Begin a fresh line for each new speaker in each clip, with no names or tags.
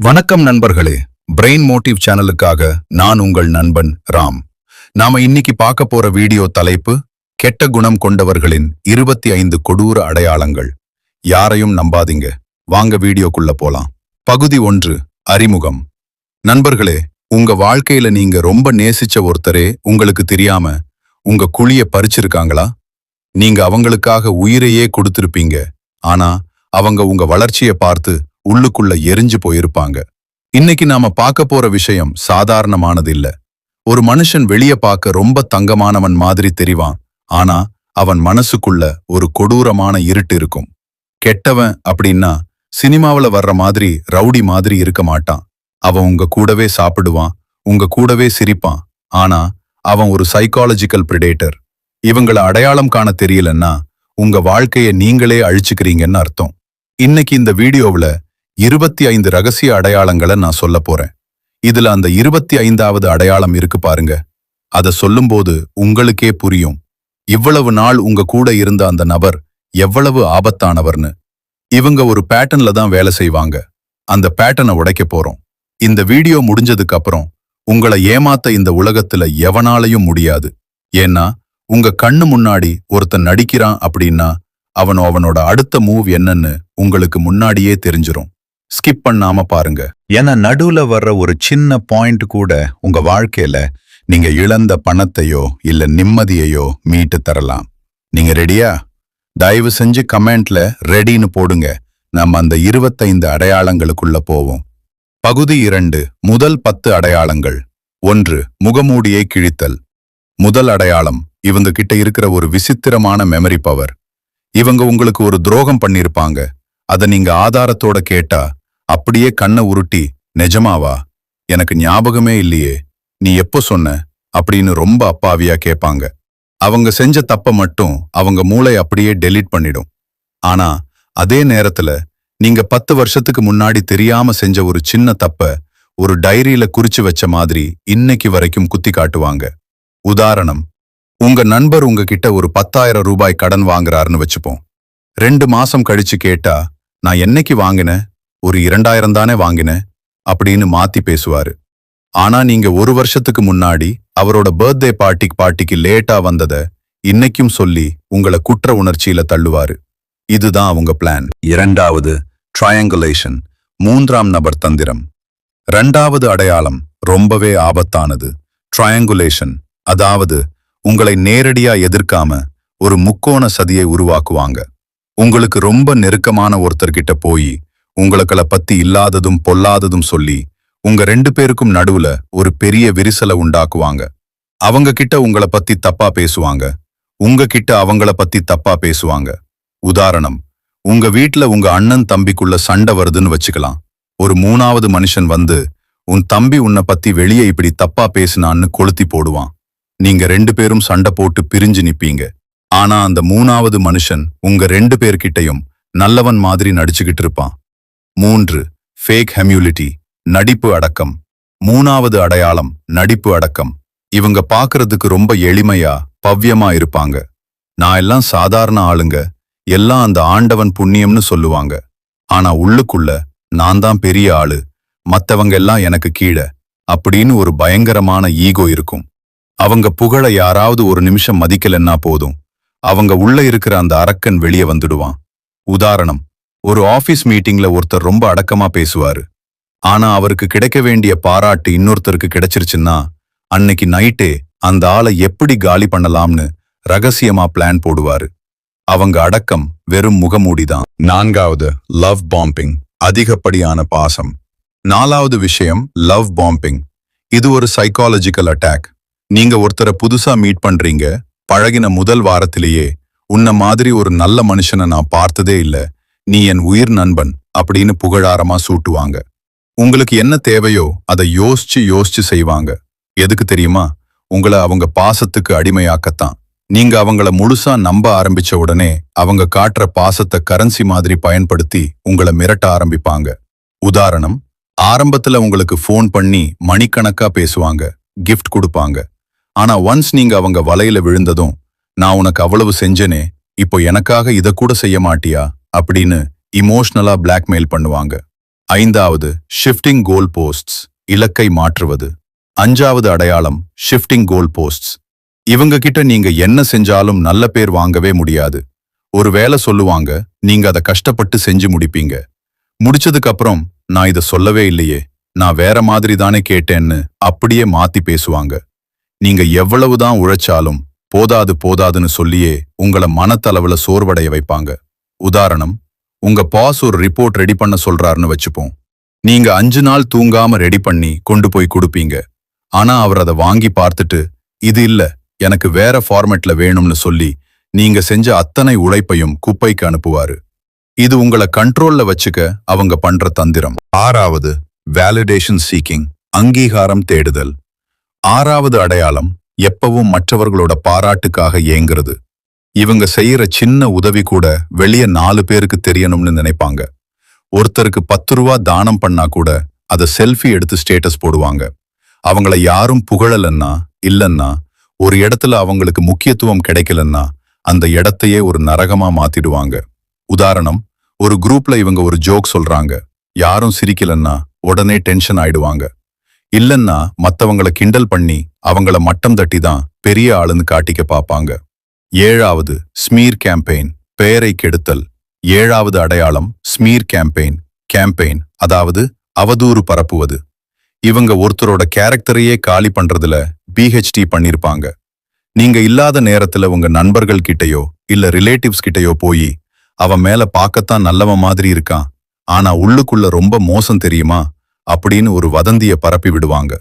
வணக்கம் நண்பர்களே. Brain motive சேனலுக்காக நான் உங்கள் நண்பன் ராம். நாம இன்னைக்கு பார்க்க போற வீடியோ தலைப்பு கெட்ட குணம் கொண்டவர்களின் 25 கொடூர அடையாளங்கள். யாரையும் நம்பாதீங்க. வாங்க வீடியோக்குள்ள போலாம். பகுதி 1, அறிமுகம். நண்பர்களே, உங்க வாழ்க்கையில நீங்க ரொம்ப நேசிச்ச ஒருத்தரே உங்களுக்கு தெரியாம உங்க குழிய பறிச்சிருக்காங்களா? நீங்க அவங்களுக்காக உயிரையே கொடுத்திருப்பீங்க. ஆனா அவங்க உங்க வளர்ச்சியை பார்த்து உள்ளுக்குள்ள எரிஞ்சு போயிருப்பாங்க. இன்னைக்கு நாம பார்க்க போற விஷயம் சாதாரணமானது இல்ல. ஒரு மனுஷன் வெளிய பார்க்க ரொம்ப தங்கமானவன் மாதிரி தெரிவான். ஆனா அவன் மனசுக்குள்ள ஒரு கொடூரமான இருட்டு இருக்கும். கெட்டவன் அப்படின்னா சினிமாவுல வர்ற மாதிரி ரவுடி மாதிரி இருக்க மாட்டான். அவன் உங்க கூடவே சாப்பிடுவான், உங்க கூடவே சிரிப்பான். ஆனா அவன் ஒரு சைக்காலஜிக்கல் பிரிடேட்டர். இவங்கள அடையாளம் காண தெரியலன்னா உங்க வாழ்க்கைய நீங்களே அழிச்சுக்கிறீங்கன்னு அர்த்தம். இன்னைக்கு இந்த வீடியோவுல 25 ரகசிய அடையாளங்களை நான் சொல்ல போறேன். இதுல அந்த 25வது அடையாளம் இருக்கு பாருங்க. அத சொல்லும்போது உங்களுக்கே புரியும், இவ்வளவு நாள் உங்க கூட இருந்த அந்த நபர் எவ்வளவு ஆபத்தானவர்னு. இவங்க ஒரு பேட்டர்ன்ல தான் வேலை செய்வாங்க. அந்த பேட்டர்னை உடைக்க போறோம். இந்த வீடியோ முடிஞ்சதுக்கு அப்புறம் உங்களை ஏமாத்த இந்த உலகத்துல எவனாலையும் முடியாது. ஏன்னா உங்க கண்ணு முன்னாடி ஒருத்தன் நடிக்கிறான் அப்படின்னா அவனோட அடுத்த மூவ் என்னன்னு உங்களுக்கு முன்னாடியே தெரிஞ்சிரும். ஸ்கிப் பண்ணாம பாருங்க. ஏன்னா நடுவுல வர்ற ஒரு சின்ன பாயிண்ட் கூட உங்க வாழ்க்கையில நீங்க இழந்த பணத்தையோ இல்ல நிம்மதியையோ மீட்டு தரலாம். நீங்க ரெடியா? தயவு செஞ்சு கமெண்ட்ல ரெடின்னு போடுங்க. நம்ம அந்த 25 அடையாளங்களுக்குள்ள போவோம். பகுதி 2, முதல் 10 அடையாளங்கள். 1, முகமூடியை கிழித்தல். முதல் அடையாளம், இவங்க கிட்ட இருக்கிற ஒரு விசித்திரமான மெமரி பவர். இவங்க உங்களுக்கு ஒரு துரோகம் பண்ணிருப்பாங்க. அத நீங்க ஆதாரத்தோட கேட்டா அப்படியே கண்ணை உருட்டி, நிஜமாவா? எனக்கு ஞாபகமே இல்லையே, நீ எப்போ சொன்ன அப்படின்னு ரொம்ப அப்பாவியா கேட்பாங்க. அவங்க செஞ்ச தப்ப மட்டும் அவங்க மூளை அப்படியே டெலீட் பண்ணிடும். ஆனா அதே நேரத்துல நீங்க 10 வருஷத்துக்கு முன்னாடி தெரியாம செஞ்ச ஒரு சின்ன தப்ப ஒரு டைரியில குறிச்சு வச்ச மாதிரி இன்னைக்கு வரைக்கும் குத்தி காட்டுவாங்க. உதாரணம், உங்க நண்பர் உங்ககிட்ட ஒரு 10,000 ரூபாய் கடன் வாங்குறாருன்னு வச்சுப்போம். 2 மாசம் கழிச்சு கேட்டா, நான் என்னைக்கு வாங்கினேன், ஒரு 2,000 தானே வாங்கினேன் அப்படின்னு மாத்தி பேசுவாரு. ஆனா நீங்க 1 வருஷத்துக்கு முன்னாடி அவரோட பர்த்டே பார்ட்டிக்கு லேட்டா வந்தத இன்னைக்கும் சொல்லி உங்களை குற்ற உணர்ச்சியில தள்ளுவாரு. இதுதான் அவங்க பிளான். 2வது, ட்ரையாங்குலேஷன், 3ஆம் நபர் தந்திரம். 2வது அடையாளம் ரொம்பவே ஆபத்தானது. ட்ரையாங்குலேஷன், அதாவது உங்களை நேரடியா எதிர்க்காம ஒரு முக்கோண சதியை உருவாக்குவாங்க. உங்களுக்கு ரொம்ப நெருக்கமான ஒருத்தர்கிட்ட போய் உங்களுக்களை பத்தி இல்லாததும் பொல்லாததும் சொல்லி உங்க 2 பேருக்கும் நடுவுல ஒரு பெரிய விரிசலை உண்டாக்குவாங்க. அவங்க கிட்ட உங்களை பத்தி தப்பா பேசுவாங்க, உங்க கிட்ட அவங்கள பத்தி தப்பா பேசுவாங்க. உதாரணம், உங்க வீட்ல உங்க அண்ணன் தம்பிக்குள்ள சண்டை வருதுன்னு வச்சுக்கலாம். ஒரு 3வது மனுஷன் வந்து உன் தம்பி உன்னை பத்தி வெளியே இப்படி தப்பா பேசினான்னு கொளுத்தி போடுவான். நீங்க 2 பேரும் சண்டை போட்டு பிரிஞ்சு நிப்பீங்க. ஆனா அந்த 3வது மனுஷன் உங்க 2 பேர்கிட்டையும் நல்லவன் மாதிரி நடிச்சுக்கிட்டு இருப்பான். 3, ஃபேக் ஹெம்யூலிட்டி, நடிப்பு அடக்கம். 3வது அடையாளம் நடிப்பு அடக்கம். இவங்க பாக்குறதுக்கு ரொம்ப எளிமையா பவ்யமா இருப்பாங்க. நான் எல்லாம் சாதாரண ஆளுங்க, எல்லாம் அந்த ஆண்டவன் புண்ணியம்னு சொல்லுவாங்க. ஆனா உள்ளுக்குள்ள நான் தான் பெரிய ஆளு, மத்தவங்க எல்லாம் எனக்கு கீழே அப்படின்னு ஒரு பயங்கரமான ஈகோ இருக்கும். அவங்க புகழ யாராவது ஒரு நிமிஷம் மதிக்கலன்னா போதும், அவங்க உள்ள இருக்கிற அந்த அரக்கன் வெளியே வந்துடுவான். உதாரணம், ஒரு ஆபீஸ் மீட்டிங்ல ஒருத்தர் ரொம்ப அடக்கமா பேசுவாரு. ஆனா அவருக்கு கிடைக்க வேண்டிய பாராட்டு இன்னொருத்தருக்கு கிடைச்சிருச்சுன்னா அன்னைக்கு நைட்டே அந்த ஆளை எப்படி காலி பண்ணலாம்னு ரகசியமா பிளான் போடுவாரு. அவங்க அடக்கம் வெறும் முகமூடிதான். 4வது, லவ் பாம்பிங், அதிகப்படியான பாசம். 4வது விஷயம், லவ் பாம்பிங். இது ஒரு சைக்காலஜிக்கல் அட்டாக். நீங்க ஒருத்தரை புதுசா மீட் பண்றீங்க. பழகின முதல் வாரத்திலேயே உன்ன மாதிரி ஒரு நல்ல மனுஷனை நான் பார்த்ததே இல்ல, நீ என் உயிர் நண்பன் அப்படின்னு புகழாரமா சூட்டுவாங்க. உங்களுக்கு என்ன தேவையோ அதை யோசிச்சு செய்வாங்க. எதுக்கு தெரியுமா? உங்களை அவங்க பாசத்துக்கு அடிமையாக்கத்தான். நீங்க அவங்கள முழுசா நம்ப ஆரம்பிச்ச உடனே அவங்க காட்டுற பாசத்தை கரன்சி மாதிரி பயன்படுத்தி உங்களை மிரட்ட ஆரம்பிப்பாங்க. உதாரணம், ஆரம்பத்துல உங்களுக்கு ஃபோன் பண்ணி மணிக்கணக்கா பேசுவாங்க, கிஃப்ட் கொடுப்பாங்க. ஆனா ஒன்ஸ் நீங்க அவங்க வலையில விழுந்ததும், நான் உனக்கு அவ்வளவு செஞ்சனே, இப்போ எனக்காக இத கூட செய்ய மாட்டியா அப்படின்னு இமோஷனலா பிளாக்மெயில் பண்ணுவாங்க. 5வது ஷிஃப்டிங் கோல் போஸ்ட்ஸ், இலக்கை மாற்றுவது. 5வது அடையாளம் ஷிஃப்டிங் கோல் போஸ்ட்ஸ். இவங்க கிட்ட நீங்க என்ன செஞ்சாலும் நல்ல பேர் வாங்கவே முடியாது. ஒரு வேலை சொல்லுவாங்க, நீங்க அதை கஷ்டப்பட்டு செஞ்சு முடிப்பீங்க. முடிச்சதுக்கு அப்புறம் நான் இதை சொல்லவே இல்லையே, நான் வேற மாதிரி தானே கேட்டேன்னு அப்படியே மாத்தி பேசுவாங்க. நீங்க எவ்வளவுதான் உழைச்சாலும் போதாது போதாதுன்னு சொல்லியே உங்களை மனத்தளவுல சோர்வடைய வைப்பாங்க. உதாரணம், உங்க பாஸ் ஒரு ரிப்போர்ட் ரெடி பண்ண சொல்றாருன்னு வச்சுப்போம். நீங்க 5 நாள் தூங்காம ரெடி பண்ணி கொண்டு போய் கொடுப்பீங்க. ஆனா அவர் அதை வாங்கி பார்த்துட்டு, இது இல்ல, எனக்கு வேற ஃபார்மேட்ல வேணும்னு சொல்லி நீங்க செஞ்ச அத்தனை உழைப்பையும் குப்பைக்கு அனுப்புவாரு. இது உங்களை கண்ட்ரோல்ல வச்சுக்க அவங்க பண்ற தந்திரம். 6வது வேலிடேஷன் சீக்கிங், அங்கீகாரம் தேடுதல். 6வது அடையாளம் எப்பவும் மற்றவர்களோட பாராட்டுக்காக ஏங்குறது. இவங்க செய்யற சின்ன உதவி கூட வெளிய 4 பேருக்கு தெரியணும்னு நினைப்பாங்க. ஒருத்தருக்கு 10 ரூபா தானம் பண்ணா கூட அதை செல்ஃபி எடுத்து ஸ்டேட்டஸ் போடுவாங்க. அவங்கள யாரும் புகழலன்னா இல்லன்னா, ஒரு இடத்துல அவங்களுக்கு முக்கியத்துவம் கிடைக்கலன்னா அந்த இடத்தையே ஒரு நரகமா மாத்திடுவாங்க. உதாரணம், ஒரு குரூப்ல இவங்க ஒரு ஜோக் சொல்றாங்க, யாரும் சிரிக்கலன்னா உடனே டென்ஷன் ஆயிடுவாங்க. இல்லன்னா மத்தவங்கள கிண்டல் பண்ணி அவங்கள மட்டம் தட்டி தான் பெரிய ஆளுன்னு காட்டிக்க பாப்பாங்க. 7வது ஸ்மீர் கேம்பெயின், பெயரை கெடுத்தல். 7வது அடையாளம் ஸ்மீர் கேம்பெயின், அதாவது அவதூறு பரப்புவது. இவங்க ஒருத்தரோட கேரக்டரையே காலி பண்றதுல PhD பண்ணிருப்பாங்க. நீங்க இல்லாத நேரத்துல உங்க நண்பர்கள் கிட்டயோ இல்ல ரிலேட்டிவ்ஸ் கிட்டயோ போய், அவன் மேல பார்க்கத்தான் நல்லவன் மாதிரி இருக்கான், ஆனா உள்ளுக்குள்ள ரொம்ப மோசம் தெரியுமா அப்படின்னு ஒரு வதந்திய பரப்பி விடுவாங்க.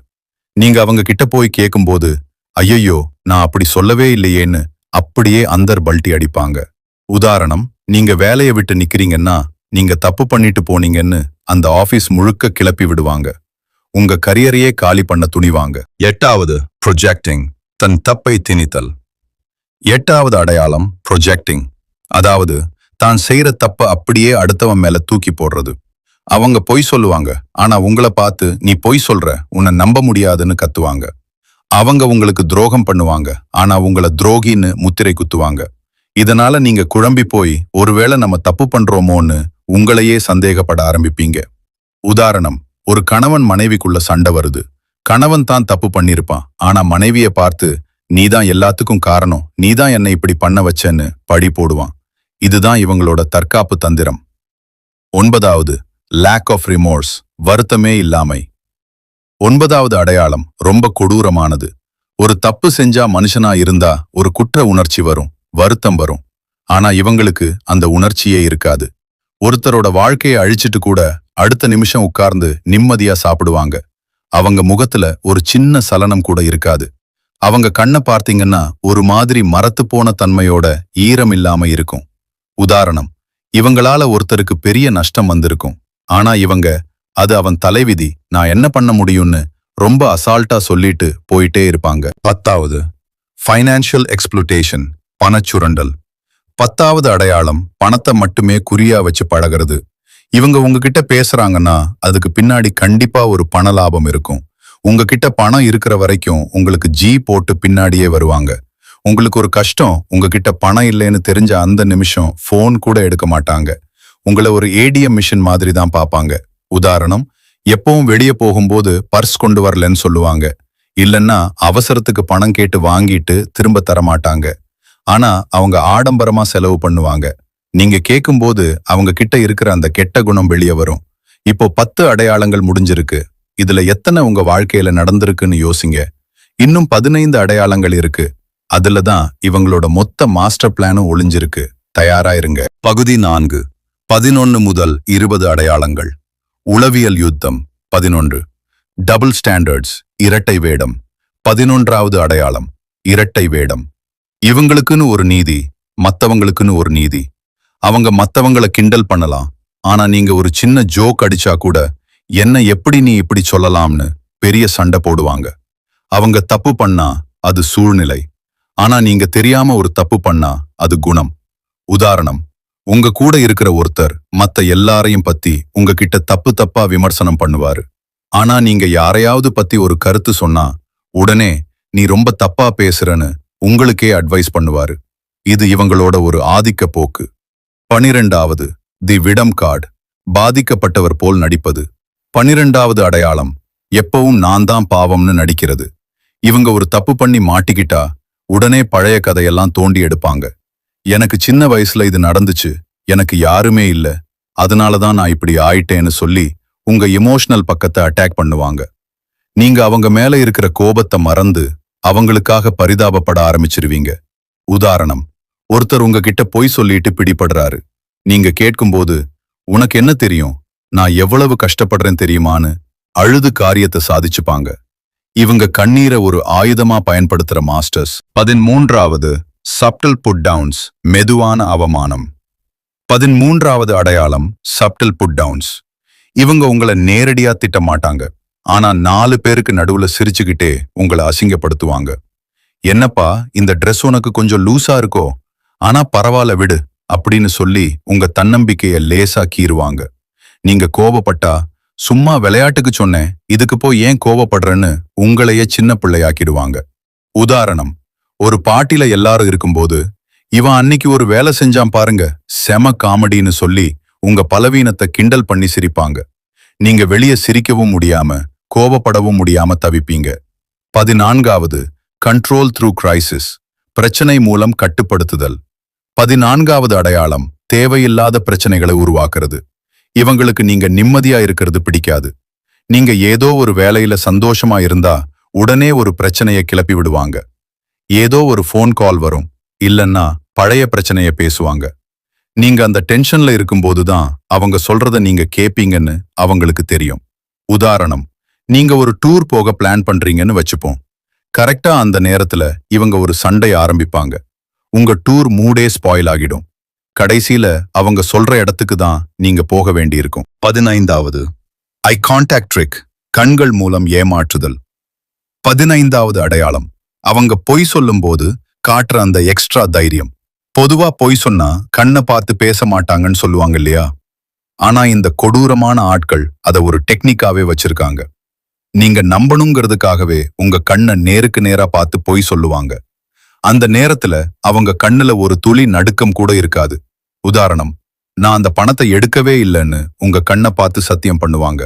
நீங்க அவங்க கிட்ட போய் கேட்கும்போது, ஐயையோ நான் அப்படி சொல்லவே இல்லையேன்னு அப்படியே அந்தர் பல்ட்டி அடிப்பாங்க. உதாரணம், நீங்க வேலையை விட்டு நிக்கிறீங்கன்னா நீங்க தப்பு பண்ணிட்டு போனீங்கன்னு அந்த ஆபீஸ் முழுக்க கிளப்பி விடுவாங்க. உங்க கரியரையே காலி பண்ண துணிவாங்க. 8வது ப்ரொஜெக்டிங், தன் தப்பை திணித்தல். 8வது அடையாளம் ப்ரொஜெக்டிங், அதாவது தான் செய்யற தப்ப அப்படியே அடுத்தவன் மேல தூக்கி போடுறது. அவங்க பொய் சொல்லுவாங்க, ஆனா உங்களை பார்த்து நீ பொய் சொல்ற, உன்னை நம்ப முடியாதுன்னு கத்துவாங்க. அவங்க உங்களுக்கு துரோகம் பண்ணுவாங்க, ஆனா உங்களை துரோகின்னு முத்திரை குத்துவாங்க. இதனால நீங்க குழம்பி போய் ஒருவேளை நம்ம தப்பு பண்றோமோன்னு உங்களையே சந்தேகப்பட ஆரம்பிப்பீங்க. உதாரணம், ஒரு கணவன் மனைவிக்குள்ள சண்டை வருது. கணவன் தான் தப்பு பண்ணிருப்பான், ஆனா மனைவியை பார்த்து நீதான் எல்லாத்துக்கும் காரணம், நீதான் என்னை இப்படி பண்ண வச்சேன்னு பழி போடுவான். இதுதான் இவங்களோட தற்காப்பு தந்திரம். 9வது லேக் ஆஃப் ரிமோர்ஸ், வருத்தமே இல்லாமை. 9வது அடையாளம் ரொம்ப கொடூரமானது. ஒரு தப்பு செஞ்சா மனுஷனா இருந்தா ஒரு குற்ற உணர்ச்சி வரும், வருத்தம் வரும். ஆனா இவங்களுக்கு அந்த உணர்ச்சியே இருக்காது. ஒருத்தரோட வாழ்க்கையை அழிச்சிட்டு கூட அடுத்த நிமிஷம் உட்கார்ந்து நிம்மதியா சாப்பிடுவாங்க. அவங்க முகத்துல ஒரு சின்ன சலனம் கூட இருக்காது. அவங்க கண்ணை பார்த்தீங்கன்னா ஒரு மாதிரி மரத்து போன தன்மையோட ஈரம் இல்லாம இருக்கும். உதாரணம், இவங்களால ஒருத்தருக்கு பெரிய நஷ்டம் வந்திருக்கும், ஆனா இவங்க அது அவன் தலைவிதி, நான் என்ன பண்ண முடியும்னு ரொம்ப அசால்ட்டா சொல்லிட்டு போயிட்டே இருப்பாங்க. 10வது ஃபைனான்சியல் எக்ஸ்ப்ளூட்டேஷன், பணச்சுரண்டல். 10வது அடையாளம் பணத்தை மட்டுமே குறியா வச்சு பழகிறது. இவங்க உங்ககிட்ட பேசுறாங்கன்னா அதுக்கு பின்னாடி கண்டிப்பா ஒரு பண லாபம் இருக்கும். உங்ககிட்ட பணம் இருக்கிற வரைக்கும் உங்களுக்கு போட்டு பின்னாடியே வருவாங்க. உங்களுக்கு ஒரு கஷ்டம், உங்ககிட்ட பணம் இல்லைன்னு தெரிஞ்ச அந்த நிமிஷம் போன் கூட எடுக்க மாட்டாங்க. உங்களை ஒரு ATM மிஷின் மாதிரி தான் பார்ப்பாங்க. உதாரணம், எப்பவும் வெளியே போகும்போது பர்ஸ் கொண்டு வரலன்னு சொல்லுவாங்க. இல்லைன்னா அவசரத்துக்கு பணம் கேட்டு வாங்கிட்டு திரும்ப தர மாட்டாங்க. ஆனா அவங்க ஆடம்பரமா செலவு பண்ணுவாங்க. நீங்க கேட்கும்போது அவங்க கிட்ட இருக்கிற அந்த கெட்ட குணம் வெளியே வரும். இப்போ 10 அடையாளங்கள் முடிஞ்சிருக்கு. இதுல எத்தனை உங்க வாழ்க்கையில நடந்திருக்குன்னு யோசிங்க. இன்னும் 15 அடையாளங்கள் இருக்கு. அதுல தான் இவங்களோட மொத்த மாஸ்டர் பிளானும் ஒளிஞ்சிருக்கு. தயாரா இருங்க. பகுதி 4, 11 முதல் 20 அடையாளங்கள். உளவியல் யுத்தம். 11 டபுள் ஸ்டாண்டர்ட்ஸ், இரட்டை வேடம். 11வது அடையாளம் இரட்டை வேடம். இவங்களுக்குன்னு ஒரு நீதி, மத்தவங்களுக்குன்னு ஒரு நீதி. அவங்க மத்தவங்கள கிண்டல் பண்ணலாம், ஆனா நீங்க ஒரு சின்ன ஜோக் அடிச்சா கூட என்ன எப்படி நீ இப்படி சொல்லலாம்னு பெரிய சண்டை போடுவாங்க. அவங்க தப்பு பண்ணா அது சூழ்நிலை, ஆனா நீங்க தெரியாம ஒரு தப்பு பண்ணா அது குணம். உதாரணம், உங்க கூட இருக்கிற ஒருத்தர் மத்த எல்லாரையும் பத்தி உங்ககிட்ட தப்பா விமர்சனம் பண்ணுவாரு. ஆனா நீங்க யாரையாவது பத்தி ஒரு கருத்து சொன்னா உடனே நீ ரொம்ப தப்பா பேசுறன்னு உங்களுக்கே அட்வைஸ் பண்ணுவாரு. இது இவங்களோட ஒரு ஆதிக்க போக்கு. 12வது தி விடம் கார்டு, பாதிக்கப்பட்டவர் போல் நடிப்பது. 12வது அடையாளம், எப்பவும் நான் தான் பாவம்னு நடிக்கிறது. இவங்க ஒரு தப்பு பண்ணி மாட்டிக்கிட்டா உடனே பழைய கதையெல்லாம் தோண்டி எடுப்பாங்க. எனக்கு சின்ன வயசுல இது நடந்துச்சு, எனக்கு யாருமே இல்ல, அதனாலதான் நான் இப்படி ஆயிட்டேன்னு சொல்லி உங்க எமோஷனல் பக்கத்தை அட்டாக் பண்ணுவாங்க. நீங்க அவங்க மேல இருக்கிற கோபத்தை மறந்து அவங்களுக்காக பரிதாபப்பட ஆரம்பிச்சிருவீங்க. உதாரணம், ஒருத்தர் உங்ககிட்ட பொய் சொல்லிட்டு பிடிபடுறாரு. நீங்க கேட்கும்போது, உனக்கு என்ன தெரியும், நான் எவ்வளவு கஷ்டப்படுறேன் தெரியுமான்னு அழுது காரியத்தை சாதிச்சுப்பாங்க. இவங்க கண்ணீரை ஒரு ஆயுதமா பயன்படுத்துற மாஸ்டர்ஸ். 13வது சப்டல் புட் டவுன்ஸ், மெதுவான அவமானம். 13வது அடையாளம் சப்டல் புட் டவுன்ஸ். இவங்க உங்களை நேரடியா திட்ட மாட்டாங்க, ஆனா 4 பேருக்கு நடுவுல சிரிச்சுக்கிட்டே உங்களை அசிங்கப்படுத்துவாங்க. என்னப்பா இந்த ட்ரெஸ் உனக்கு கொஞ்சம் லூசா இருக்கோ, ஆனா பரவாயில்ல விடு அப்படின்னு சொல்லி உங்க தன்னம்பிக்கைய லேசா கீறுவாங்க. நீங்க கோபப்பட்டா, சும்மா விளையாட்டுக்கு சொன்னேன், இதுக்கு போய் ஏன் கோபப்படுறேன்னு உங்களையே சின்ன பிள்ளையாக்கிடுவாங்க. உதாரணம், ஒரு பார்ட்டில எல்லாரும் இருக்கும்போது, இவன் அன்னைக்கு ஒரு வேலை செஞ்சான் பாருங்க, செம காமெடின்னு சொல்லி உங்க பலவீனத்தை கிண்டல் பண்ணி சிரிப்பாங்க. நீங்க வெளியே சிரிக்கவும் முடியாம கோபப்படவும் முடியாம தவிப்பீங்க. 14வது கண்ட்ரோல் த்ரூ கிரைசிஸ், பிரச்சனை மூலம் கட்டுப்படுத்துதல். 14வது அடையாளம் தேவையில்லாத பிரச்சனைகளை உருவாக்குறது. இவங்களுக்கு நீங்க நிம்மதியா இருக்கிறது பிடிக்காது. நீங்க ஏதோ ஒரு வேலையில சந்தோஷமா இருந்தா உடனே ஒரு பிரச்சனையை கிளப்பி விடுவாங்க. ஏதோ ஒரு ஃபோன் கால் வரும், இல்லன்னா பழைய பிரச்சனைய பேசுவாங்க. நீங்க அந்த டென்ஷன்ல இருக்கும்போதுதான் அவங்க சொல்றத நீங்க கேப்பீங்கன்னு அவங்களுக்கு தெரியும். உதாரணம், நீங்க ஒரு டூர் போக பிளான் பண்றீங்கன்னு வச்சுப்போம். கரெக்டா அந்த நேரத்துல இவங்க ஒரு சண்டை ஆரம்பிப்பாங்க. உங்க டூர் மூடே ஸ்பாயில் ஆகிடும். கடைசியில அவங்க சொல்ற இடத்துக்கு தான் நீங்க போக வேண்டியிருக்கும். 15வது ஐ கான்டாக்ட் ட்ரிக், கண்கள் மூலம் ஏமாற்றுதல். 15வது அடையாளம், அவங்க பொய் சொல்லும்போது காட்டுற அந்த எக்ஸ்ட்ரா தைரியம். பொதுவா பொய் சொன்னா கண்ணை பார்த்து பேச மாட்டாங்கன்னு சொல்லுவாங்க இல்லையா? ஆனா இந்த கொடூரமான ஆட்கள் அதை ஒரு டெக்னிக்காவே வச்சிருக்காங்க. நீங்க நம்பணுங்கிறதுக்காகவே உங்க கண்ணை நேருக்கு நேரா பார்த்து பொய் சொல்லுவாங்க. அந்த நேரத்துல அவங்க கண்ணுல ஒரு துளி நடுக்கம் கூட இருக்காது. உதாரணம், நான் அந்த பணத்தை எடுக்கவே இல்லைன்னு உங்க கண்ணை பார்த்து சத்தியம் பண்ணுவாங்க.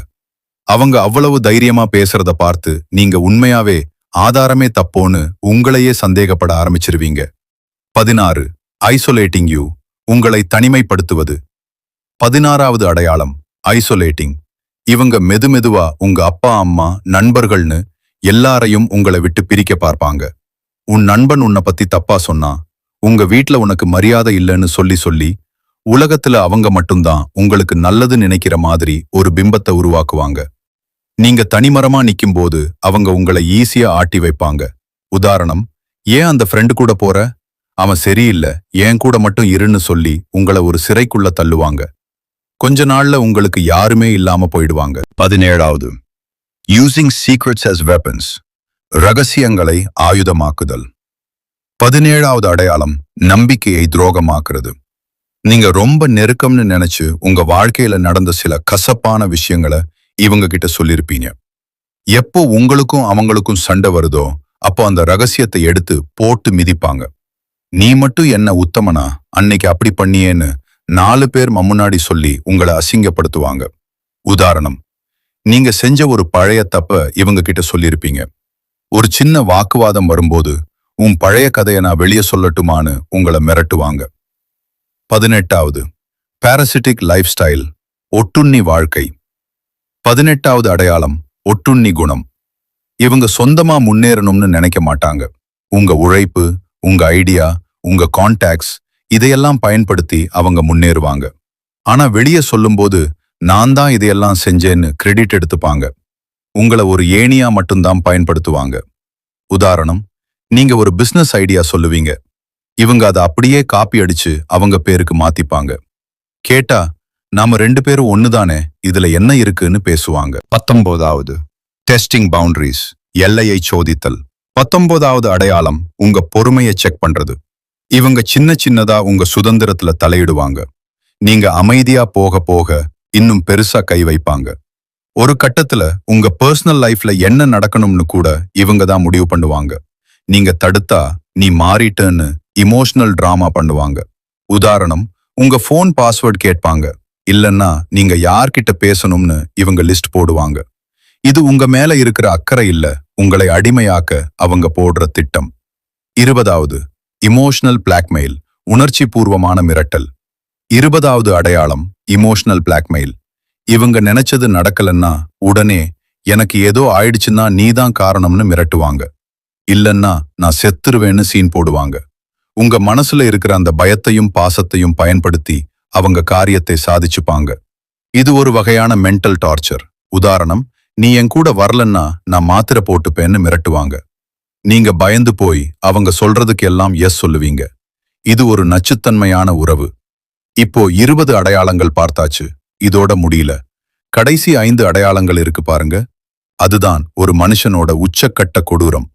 அவங்க அவ்வளவு தைரியமா பேசுறத பார்த்து நீங்க உண்மையாவே ஆதாரமே தப்போன்னு உங்களையே சந்தேகப்பட ஆரம்பிச்சிருவீங்க. 16 ஐசோலேட்டிங் யூ, உங்களை தனிமைப்படுத்துவது. 16வது அடையாளம் ஐசோலேட்டிங். இவங்க மெதுமெதுவா உங்க அப்பா அம்மா நண்பர்கள்னு எல்லாரையும் உங்களை விட்டு பிரிக்க பார்ப்பாங்க. உன் நண்பன் உன்னை பத்தி தப்பா சொன்னா, உங்க வீட்ல உனக்கு மரியாதை இல்லைன்னு சொல்லி சொல்லி உலகத்துல அவங்க மட்டும்தான் உங்களுக்கு நல்லது நினைக்கிற மாதிரி ஒரு பிம்பத்தை உருவாக்குவாங்க. நீங்க தனிமரமா நிக்கும்போது அவங்க உங்களை ஈஸியா ஆட்டி வைப்பாங்க. உதாரணம், ஏன் அந்த ஃப்ரெண்டு கூட போற, அவன் சரியில்லை, என் கூட மட்டும் இருன்னு சொல்லி உங்களை ஒரு சிறைக்குள்ள தள்ளுவாங்க. கொஞ்ச நாள்ல உங்களுக்கு யாருமே இல்லாம போயிடுவாங்க. 17வது யூசிங் சீக்ரெட்ஸ் as வெப்பன்ஸ், ரகசியங்களை ஆயுதமாக்குதல். 17வது அடையாளம் நம்பிக்கையை துரோகமாக்குறது. நீங்க ரொம்ப நெருக்கம்னு நினைச்சு உங்க வாழ்க்கையில நடந்த சில கசப்பான விஷயங்களை இவங்க கிட்ட சொல்லிருப்பீங்க. எப்போ உங்களுக்கும் அவங்களுக்கும் சண்டை வருதோ அப்போ அந்த ரகசியத்தை எடுத்து போட்டு மிதிப்பாங்க. நீ மட்டும் என்ன உத்தமனா, அன்னைக்கு அப்படி பண்ணியேன்னு 4 பேர் முன்னாடி சொல்லி உங்களை அசிங்கப்படுத்துவாங்க. உதாரணம், நீங்க செஞ்ச ஒரு பழைய தப்ப இவங்க கிட்ட சொல்லிருப்பீங்க. ஒரு சின்ன வாக்குவாதம் வரும்போது உன் பழைய கதையை நான் வெளியே சொல்லட்டுமான்னு உங்களை மிரட்டுவாங்க. 18வது பாரசிட்டிக் லைஃப் ஸ்டைல், ஒட்டுண்ணி வாழ்க்கை. 18வது அடையாளம் ஒட்டுண்ணி குணம். இவங்க சொந்தமா முன்னேறணும்னு நினைக்க மாட்டாங்க. உங்க உழைப்பு, உங்க ஐடியா, உங்க கான்டாக்ட்ஸ் இதையெல்லாம் பயன்படுத்தி அவங்க முன்னேறுவாங்க. ஆனா வெளியே சொல்லும்போது நான் தான் இதையெல்லாம் செஞ்சேன்னு கிரெடிட் எடுத்துப்பாங்க. உங்களை ஒரு ஏணியா மட்டும்தான் பயன்படுத்துவாங்க. உதாரணம், நீங்க ஒரு பிசினஸ் ஐடியா சொல்லுவீங்க, இவங்க அதை அப்படியே காப்பி அடிச்சு அவங்க பேருக்கு மாத்திப்பாங்க. கேட்டா நாம 2 பேரும் ஒண்ணுதானே, இதுல என்ன இருக்குன்னு பேசுவாங்க. 19வது டெஸ்டிங் பவுண்டரிஸ், எல்லையை சோதித்தல். 19வது அடையாளம் உங்க பொறுமையை செக் பண்றது. இவங்க சின்ன சின்னதா உங்க சுதந்திரத்துல தலையிடுவாங்க. நீங்க அமைதியா போக போக இன்னும் பெருசா கை வைப்பாங்க. ஒரு கட்டத்துல உங்க பர்சனல் லைஃப்ல என்ன நடக்கணும்னு கூட இவங்க தான் முடிவு பண்ணுவாங்க. நீங்க தடுத்தா நீ மாறிட்டேன்னு இமோஷனல் டிராமா பண்ணுவாங்க. உதாரணம், உங்க போன் பாஸ்வேர்ட் கேட்பாங்க, இல்லன்னா நீங்க யார்கிட்ட பேசணும்னு இவங்க லிஸ்ட் போடுவாங்க. இது உங்க மேல இருக்கிற அக்கறை இல்ல, உங்களை அடிமையாக்க அவங்க போடுற திட்டம். 20வது இமோஷனல் பிளாக்மெயில், உணர்ச்சி பூர்வமான மிரட்டல். 20வது அடையாளம் இமோஷனல் பிளாக்மெயில். இவங்க நினைச்சது நடக்கலன்னா உடனே எனக்கு ஏதோ ஆயிடுச்சுன்னா நீதான் காரணம்னு மிரட்டுவாங்க. இல்லன்னா நான் செத்துருவேன்னு சீன் போடுவாங்க. உங்க மனசுல இருக்கிற அந்த பயத்தையும் பாசத்தையும் பயன்படுத்தி அவங்க காரியத்தை சாதிச்சுப்பாங்க. இது ஒரு வகையான மென்டல் டார்ச்சர். உதாரணம், நீ என் கூட வரலன்னா நான் மாத்திரை போட்டுப்பேன்னு மிரட்டுவாங்க. நீங்க பயந்து போய் அவங்க சொல்றதுக்கு எல்லாம் எஸ் சொல்லுவீங்க. இது ஒரு நச்சுத்தன்மையான உறவு. இப்போ 20 அடையாளங்கள் பார்த்தாச்சு, இதோட முடியல. கடைசி 5 அடையாளங்கள் இருக்கு பாருங்க. அதுதான் ஒரு மனுஷனோட உச்சக்கட்ட கொடூரம்.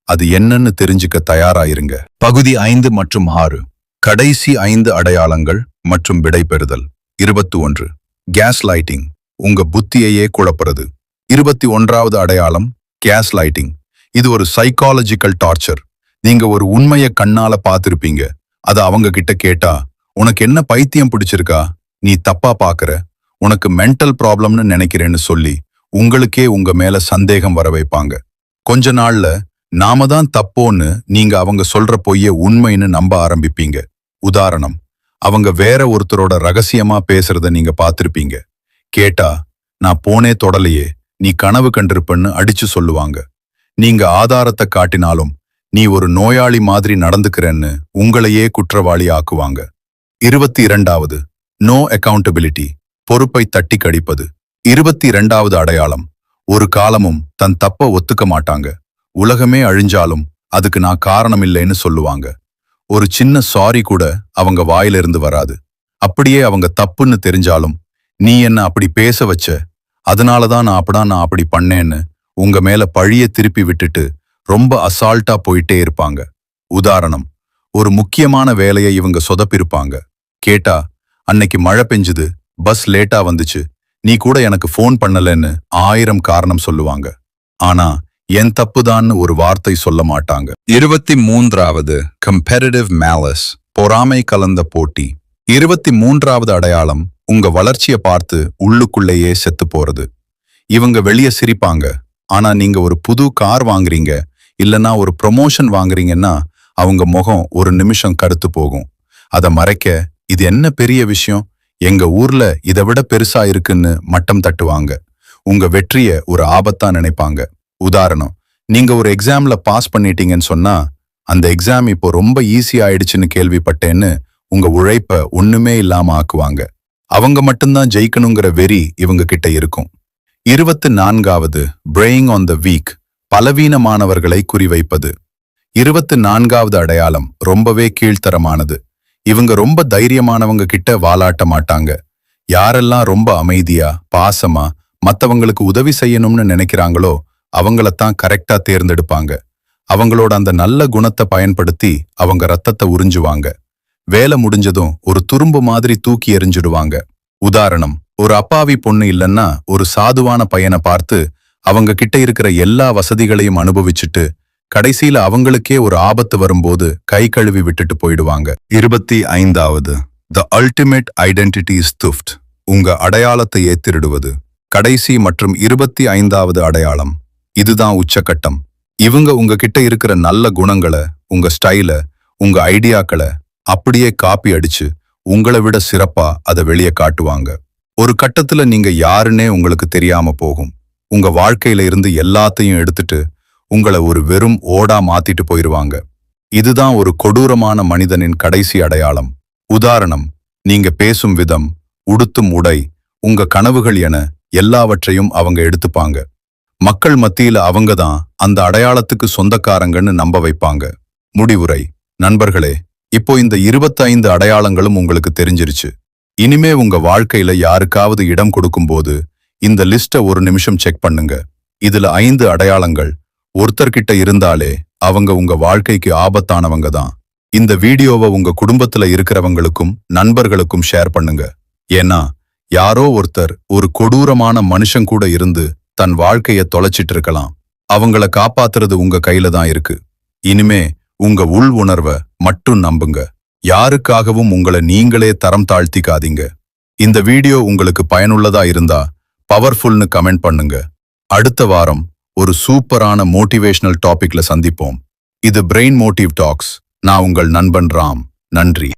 அது என்னன்னு தெரிஞ்சுக்க தயாராயிருங்க. பகுதி 5 மற்றும் 6, கடைசி 5 அடையாளங்கள் மற்றும் விடைபெறுதல். 21 கேஸ் லைட்டிங், உங்க புத்தியையே குழப்புறது. 21வது அடையாளம் கேஸ் லைட்டிங். இது ஒரு சைக்காலஜிக்கல் டார்ச்சர். நீங்க ஒரு உண்மையை கண்ணால பார்த்திருப்பீங்க. அது அவங்க கிட்ட கேட்டா, உனக்கு என்ன பைத்தியம் பிடிச்சிருக்கா, நீ தப்பா பாக்குற, உனக்கு மென்டல் ப்ராப்ளம்னு நினைக்கிறேன்னு சொல்லி உங்களுக்கே உங்க மேல சந்தேகம் வர வைப்பாங்க. கொஞ்ச நாள்ல நாம தான் தப்போன்னு நீங்க அவங்க சொல்ற பொய்ய உண்மைன்னு நம்ப ஆரம்பிப்பீங்க. உதாரணம், அவங்க வேற ஒருத்தரோட ரகசியமா பேசுறத நீங்க பார்த்திருப்பீங்க. கேட்டா, நான் போனே தொடலையே, நீ கனவு கண்டிருப்பன்னு அடிச்சு சொல்லுவாங்க. நீங்க ஆதாரத்தை காட்டினாலும் நீ ஒரு நோயாளி மாதிரி நடந்துக்கிறேன்னு உங்களையே குற்றவாளி ஆக்குவாங்க. 22வது நோ அக்கவுண்டபிலிட்டி, பொறுப்பை தட்டி கடிப்பது. 22வது அடையாளம், ஒரு காலமும் தன் தப்ப ஒத்துக்க மாட்டாங்க. உலகமே அழிஞ்சாலும் அதுக்கு நான் காரணம் இல்லைன்னு சொல்லுவாங்க. ஒரு சின்ன சாரி கூட அவங்க வாயிலிருந்து வராது. அப்படியே அவங்க தப்புன்னு தெரிஞ்சாலும், நீ என்ன அப்படி பேச வச்ச, அதனாலதான் நான் அப்படி பண்ணேன்னு உங்க மேல பழிய திருப்பி விட்டுட்டு ரொம்ப அசால்ட்டா போயிட்டே இருப்பாங்க. உதாரணம், ஒரு முக்கியமான வேலையை இவங்க சொதப்பிருப்பாங்க. கேட்டா, அன்னைக்கு மழை பெஞ்சுது, பஸ் லேட்டா வந்துச்சு, நீ கூட எனக்கு ஃபோன் பண்ணலன்னு 1000 காரணம் சொல்லுவாங்க. ஆனா என் தப்புதான்னு ஒரு வார்த்தை சொல்ல மாட்டாங்க. 23வது கம்பேரிட்டிவ் மேலஸ், பொறாமை கலந்த போட்டி. 23வது அடையாளம், உங்க வளர்ச்சியை பார்த்து உள்ளுக்குள்ளேயே செத்து போறது. இவங்க வெளியே சிரிப்பாங்க, ஆனா நீங்க ஒரு புது கார் வாங்குறீங்க இல்லனா ஒரு ப்ரொமோஷன் வாங்குறீங்கன்னா அவங்க முகம் ஒரு நிமிஷம் கருத்து போகும். அதை மறைக்க, இது என்ன பெரிய விஷயம், எங்க ஊர்ல இதை விட பெருசா இருக்குன்னு மட்டம் தட்டுவாங்க. உங்க வெற்றிய ஒரு ஆபத்தா நினைப்பாங்க. உதாரணம், நீங்க ஒரு எக்ஸாம்ல பாஸ் பண்ணிட்டீங்கன்னு சொன்னா, அந்த எக்ஸாம் இப்போ ரொம்ப ஈஸி ஆயிடுச்சுன்னு கேள்விப்பட்டேன்னு உங்க உழைப்ப ஒண்ணுமே இல்லாம ஆக்குவாங்க. அவங்க மட்டும்தான் ஜெயிக்கணுங்கிற வெறி இவங்க கிட்ட இருக்கும். 24வது பிரேயிங் ஆன் த வீக், பலவீனமானவர்களை குறிவைப்பது. 24வது அடையாளம் ரொம்பவே கீழ்த்தரமானது. இவங்க ரொம்ப தைரியமானவங்க கிட்ட வாலாட்ட மாட்டாங்க. யாரெல்லாம் ரொம்ப அமைதியா பாசமா மத்தவங்களுக்கு உதவி செய்யணும்னு நினைக்கிறாங்களோ அவங்களத்தான் கரெக்டா தேர்ந்தெடுப்பாங்க. அவங்களோட அந்த நல்ல குணத்தை பயன்படுத்தி அவங்க ரத்தத்தை உறிஞ்சுவாங்க. வேலை முடிஞ்சதும் ஒரு துரும்பு மாதிரி தூக்கி எறிஞ்சிடுவாங்க. உதாரணம், ஒரு அப்பாவி பொண்ணு இல்லன்னா ஒரு சாதுவான பையனை பார்த்து அவங்க கிட்ட இருக்கிற எல்லா வசதிகளையும் அனுபவிச்சுட்டு கடைசியில அவங்களுக்கே ஒரு ஆபத்து வரும்போது கை கழுவி விட்டுட்டு போயிடுவாங்க. 25வது த அல்டிமேட் ஐடென்டிட்டி இஸ் துஃப்ட், உங்க அடையாளத்தை ஏத்திடுவது. கடைசி மற்றும் 25வது அடையாளம், இதுதான் உச்சக்கட்டம். இவங்க உங்ககிட்ட இருக்கிற நல்ல குணங்களை, உங்க ஸ்டைல, உங்க ஐடியாக்களை அப்படியே காப்பி அடிச்சு உங்களை விட சிறப்பா அதை வெளியே காட்டுவாங்க. ஒரு கட்டத்துல நீங்க யாருன்னே உங்களுக்கு தெரியாம போகும். உங்க வாழ்க்கையில இருந்து எல்லாத்தையும் எடுத்துட்டு உங்களை ஒரு வெறும் ஓடா மாத்திட்டு போயிருவாங்க. இதுதான் ஒரு கொடூரமான மனிதனின் கடைசி அடையாளம். உதாரணம், நீங்க பேசும் விதம், உடுத்தும் உடை, உங்க கனவுகள் என எல்லாவற்றையும் அவங்க எடுத்துப்பாங்க. மக்கள் மத்தியில அவங்க தான் அந்த அடையாளத்துக்கு சொந்தக்காரங்கன்னு நம்ப வைப்பாங்க. முடிவுரை, நண்பர்களே, இப்போ இந்த 25 அடையாளங்களும் உங்களுக்கு தெரிஞ்சிருச்சு. இனிமே உங்க வாழ்க்கையில யாருக்காவது இடம் கொடுக்கும்போது இந்த லிஸ்ட ஒரு நிமிஷம் செக் பண்ணுங்க. இதுல 5 அடையாளங்கள் ஒருத்தர்கிட்ட இருந்தாலே அவங்க உங்க வாழ்க்கைக்கு ஆபத்தானவங்க தான். இந்த வீடியோவை உங்க குடும்பத்துல இருக்கிறவங்களுக்கும் நண்பர்களுக்கும் ஷேர் பண்ணுங்க. ஏன்னா யாரோ ஒருத்தர் ஒரு கொடூரமான மனுஷன் கூட இருந்து தன் வாழ்க்கைய தொலைச்சிட்டு இருக்கலாம். அவங்கள காப்பாத்துறது உங்க கையில தான் இருக்கு. இனிமே உங்க உள் உணர்வை மட்டும் நம்புங்க. யாருக்காகவும் உங்களை நீங்களே தரம் தாழ்த்திக்காதீங்க. இந்த வீடியோ உங்களுக்கு பயனுள்ளதா இருந்தா பவர்ஃபுல்னு கமெண்ட் பண்ணுங்க. அடுத்த வாரம் ஒரு சூப்பரான மோட்டிவேஷனல் டாபிக்ல சந்திப்போம். இது பிரெயின் மோட்டிவ் டாக்ஸ். நான் உங்கள் நண்பன் ராம். நன்றி.